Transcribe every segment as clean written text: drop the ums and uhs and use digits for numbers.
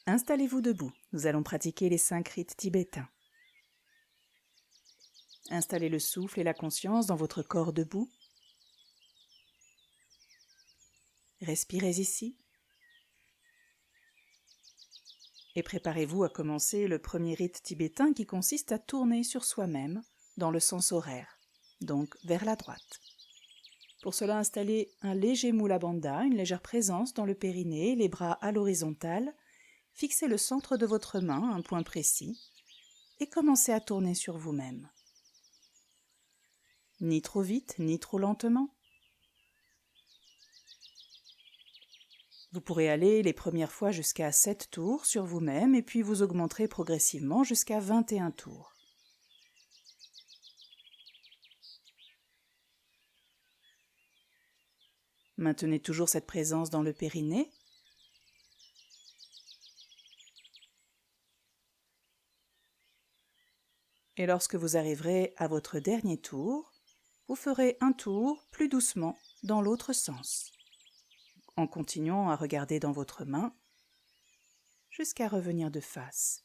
Installez-vous debout, nous allons pratiquer les 5 rites tibétains. Installez le souffle et la conscience dans votre corps debout. Respirez ici. Et préparez-vous à commencer le premier rite tibétain qui consiste à tourner sur soi-même dans le sens horaire, donc vers la droite. Pour cela, installez un léger Mula Bandha, une légère présence dans le périnée, les bras à l'horizontale. Fixez le centre de votre main, un point précis, et commencez à tourner sur vous-même. Ni trop vite, ni trop lentement. Vous pourrez aller les premières fois jusqu'à 7 tours sur vous-même et puis vous augmenterez progressivement jusqu'à 21 tours. Maintenez toujours cette présence dans le périnée. Et lorsque vous arriverez à votre dernier tour, vous ferez un tour plus doucement dans l'autre sens, en continuant à regarder dans votre main jusqu'à revenir de face.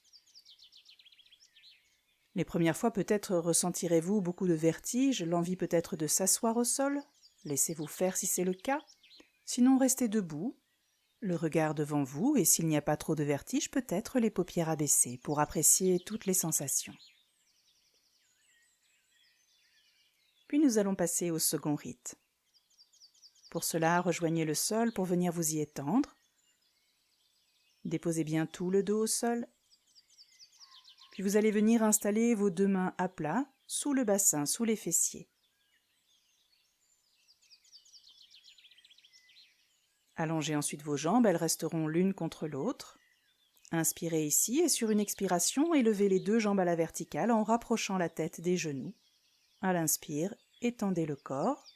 Les premières fois, peut-être ressentirez-vous beaucoup de vertige, l'envie peut-être de s'asseoir au sol. Laissez-vous faire si c'est le cas. Sinon, restez debout, le regard devant vous, et s'il n'y a pas trop de vertige, peut-être les paupières abaissées pour apprécier toutes les sensations. Puis nous allons passer au second rite. Pour cela, rejoignez le sol pour venir vous y étendre. Déposez bien tout le dos au sol. Puis vous allez venir installer vos 2 mains à plat, sous le bassin, sous les fessiers. Allongez ensuite vos jambes, elles resteront l'une contre l'autre. Inspirez ici et sur une expiration, élevez les 2 jambes à la verticale en rapprochant la tête des genoux. À l'inspire, étendez le corps.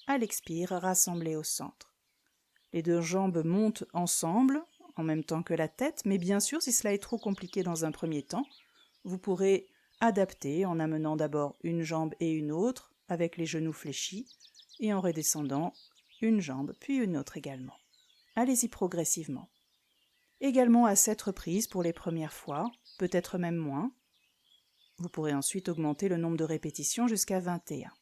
À l'expire, rassemblez au centre. Les 2 jambes montent ensemble, en même temps que la tête, mais bien sûr, si cela est trop compliqué dans un premier temps, vous pourrez adapter en amenant d'abord une jambe et une autre, avec les genoux fléchis, et en redescendant une jambe puis une autre également. Allez-y progressivement. Également à 7 reprises pour les premières fois, peut-être même moins. Vous pourrez ensuite augmenter le nombre de répétitions jusqu'à 21.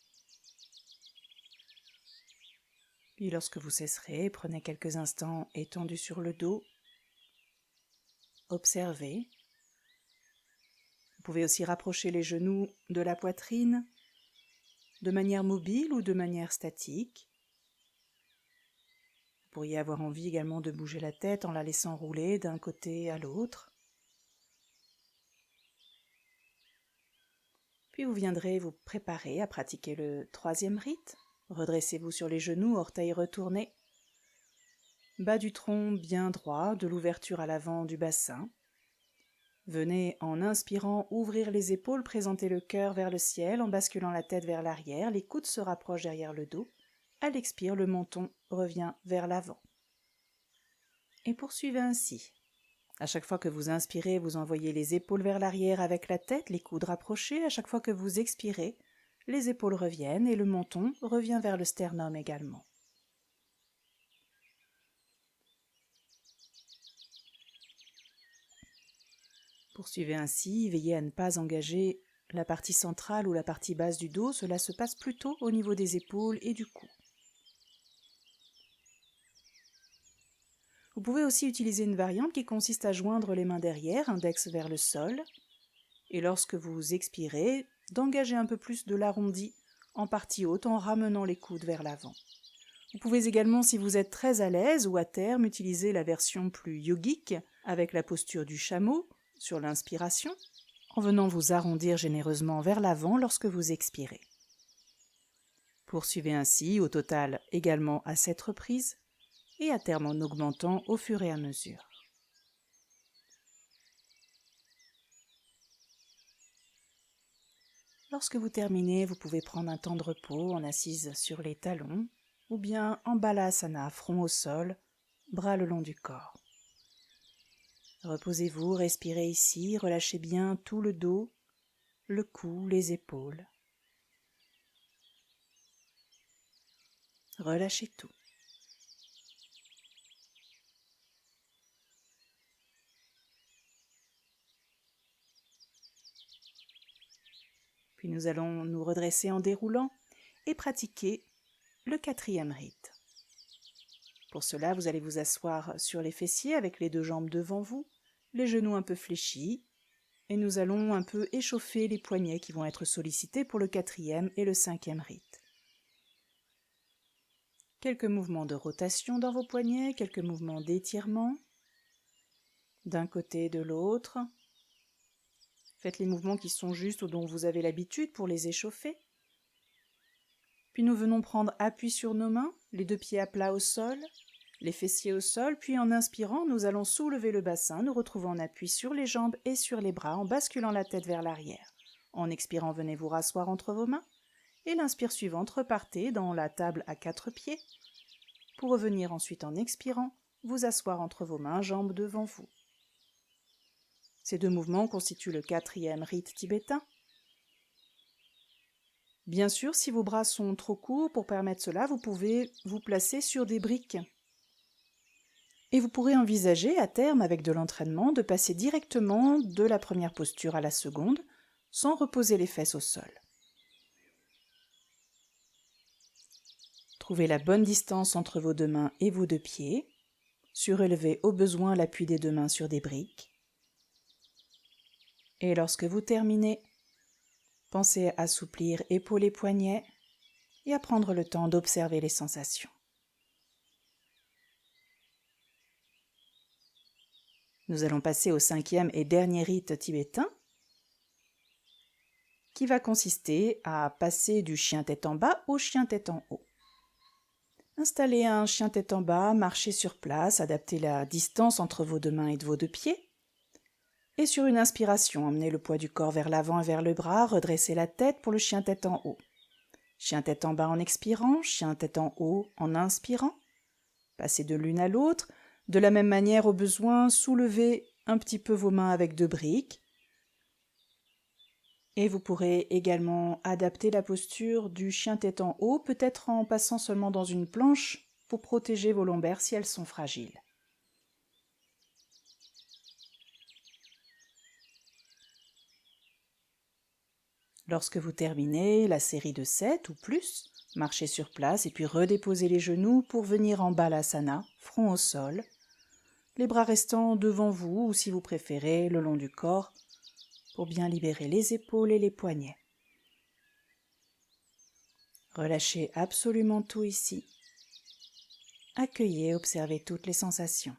Puis lorsque vous cesserez, prenez quelques instants étendus sur le dos. Observez. Vous pouvez aussi rapprocher les genoux de la poitrine de manière mobile ou de manière statique. Vous pourriez avoir envie également de bouger la tête en la laissant rouler d'un côté à l'autre. Puis vous viendrez vous préparer à pratiquer le 3e rite. Redressez-vous sur les genoux, orteils retournés. Bas du tronc bien droit, de l'ouverture à l'avant du bassin. Venez en inspirant ouvrir les épaules, présenter le cœur vers le ciel en basculant la tête vers l'arrière, les coudes se rapprochent derrière le dos. À l'expire, le menton revient vers l'avant. Et poursuivez ainsi. À chaque fois que vous inspirez, vous envoyez les épaules vers l'arrière avec la tête, les coudes rapprochés. À chaque fois que vous expirez, les épaules reviennent et le menton revient vers le sternum également. Poursuivez ainsi, veillez à ne pas engager la partie centrale ou la partie basse du dos, cela se passe plutôt au niveau des épaules et du cou. Vous pouvez aussi utiliser une variante qui consiste à joindre les mains derrière, index vers le sol, et lorsque vous expirez, d'engager un peu plus de l'arrondi en partie haute en ramenant les coudes vers l'avant. Vous pouvez également, si vous êtes très à l'aise ou à terme, utiliser la version plus yogique avec la posture du chameau sur l'inspiration, en venant vous arrondir généreusement vers l'avant lorsque vous expirez. Poursuivez ainsi, au total également à 7 reprises, et à terme en augmentant au fur et à mesure. Lorsque vous terminez, vous pouvez prendre un temps de repos en assise sur les talons, ou bien en balasana, front au sol, bras le long du corps. Reposez-vous, respirez ici, relâchez bien tout le dos, le cou, les épaules. Relâchez tout. Puis nous allons nous redresser en déroulant et pratiquer le 4e rite. Pour cela, vous allez vous asseoir sur les fessiers avec les 2 jambes devant vous, les genoux un peu fléchis, et nous allons un peu échauffer les poignets qui vont être sollicités pour le 4e et le 5e rite. Quelques mouvements de rotation dans vos poignets, quelques mouvements d'étirement, d'un côté et de l'autre. Faites les mouvements qui sont justes ou dont vous avez l'habitude pour les échauffer. Puis nous venons prendre appui sur nos mains, les 2 pieds à plat au sol, les fessiers au sol, puis en inspirant, nous allons soulever le bassin, nous retrouvons en appui sur les jambes et sur les bras en basculant la tête vers l'arrière. En expirant, venez vous rasseoir entre vos mains et l'inspire suivante, repartez dans la table à 4 pieds pour revenir ensuite en expirant, vous asseoir entre vos mains, jambes devant vous. Ces 2 mouvements constituent le 4e rite tibétain. Bien sûr, si vos bras sont trop courts pour permettre cela, vous pouvez vous placer sur des briques. Et vous pourrez envisager à terme, avec de l'entraînement, de passer directement de la première posture à la seconde, sans reposer les fesses au sol. Trouvez la bonne distance entre vos 2 mains et vos 2 pieds. Surélevez au besoin l'appui des 2 mains sur des briques. Et lorsque vous terminez, pensez à assouplir épaules et poignets et à prendre le temps d'observer les sensations. Nous allons passer au 5e et dernier rite tibétain, qui va consister à passer du chien tête en bas au chien tête en haut. Installez un chien tête en bas, marchez sur place, adaptez la distance entre vos 2 mains et de vos 2 pieds. Et sur une inspiration, emmenez le poids du corps vers l'avant et vers le bras, redressez la tête pour le chien tête en haut. Chien tête en bas en expirant, chien tête en haut en inspirant. Passez de l'une à l'autre. De la même manière, au besoin, soulevez un petit peu vos mains avec 2 briques. Et vous pourrez également adapter la posture du chien tête en haut, peut-être en passant seulement dans une planche pour protéger vos lombaires si elles sont fragiles. Lorsque vous terminez la série de 7 ou plus, marchez sur place et puis redéposez les genoux pour venir en balasana, front au sol, les bras restant devant vous ou si vous préférez le long du corps pour bien libérer les épaules et les poignets. Relâchez absolument tout ici. Accueillez et observez toutes les sensations.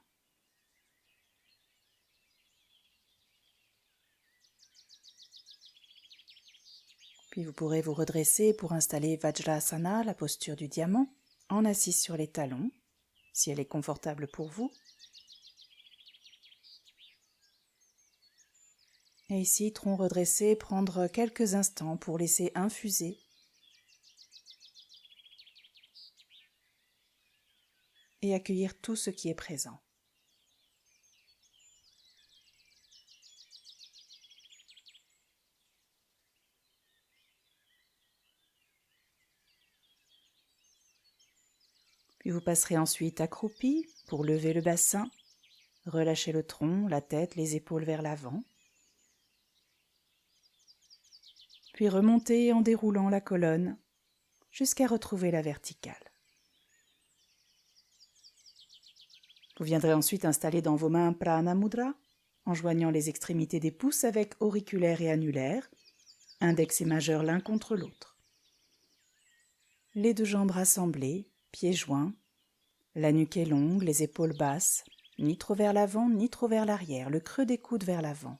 Puis vous pourrez vous redresser pour installer Vajrasana, la posture du diamant, en assise sur les talons, si elle est confortable pour vous. Et ici, tronc redressé, prendre quelques instants pour laisser infuser et accueillir tout ce qui est présent. Puis vous passerez ensuite accroupi pour lever le bassin, relâcher le tronc, la tête, les épaules vers l'avant. Puis remonter en déroulant la colonne jusqu'à retrouver la verticale. Vous viendrez ensuite installer dans vos mains Prana Mudra, en joignant les extrémités des pouces avec auriculaire et annulaire, index et majeur l'un contre l'autre. Les 2 jambes rassemblées, pieds joints, la nuque est longue, les épaules basses, ni trop vers l'avant ni trop vers l'arrière, le creux des coudes vers l'avant.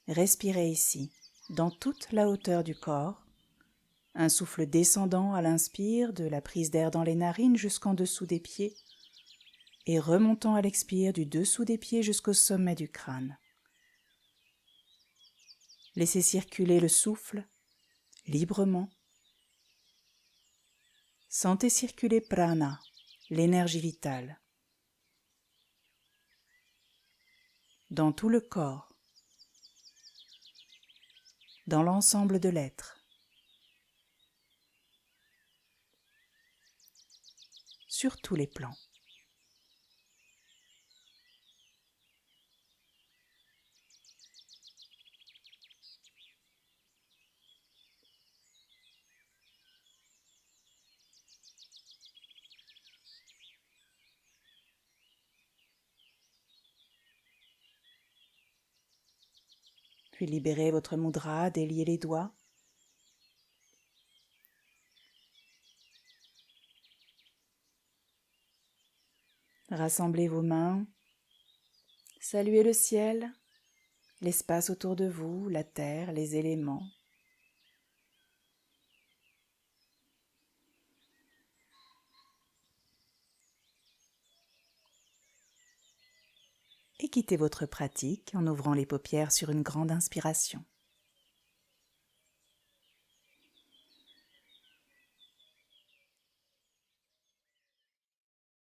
Respirez ici, dans toute la hauteur du corps, un souffle descendant à l'inspire de la prise d'air dans les narines jusqu'en dessous des pieds et remontant à l'expire du dessous des pieds jusqu'au sommet du crâne. Laissez circuler le souffle librement. Sentez circuler prana, l'énergie vitale, dans tout le corps, dans l'ensemble de l'être, sur tous les plans. Puis libérez votre mudra, déliez les doigts. Rassemblez vos mains. Saluez le ciel, l'espace autour de vous, la terre, les éléments. Et quittez votre pratique en ouvrant les paupières sur une grande inspiration.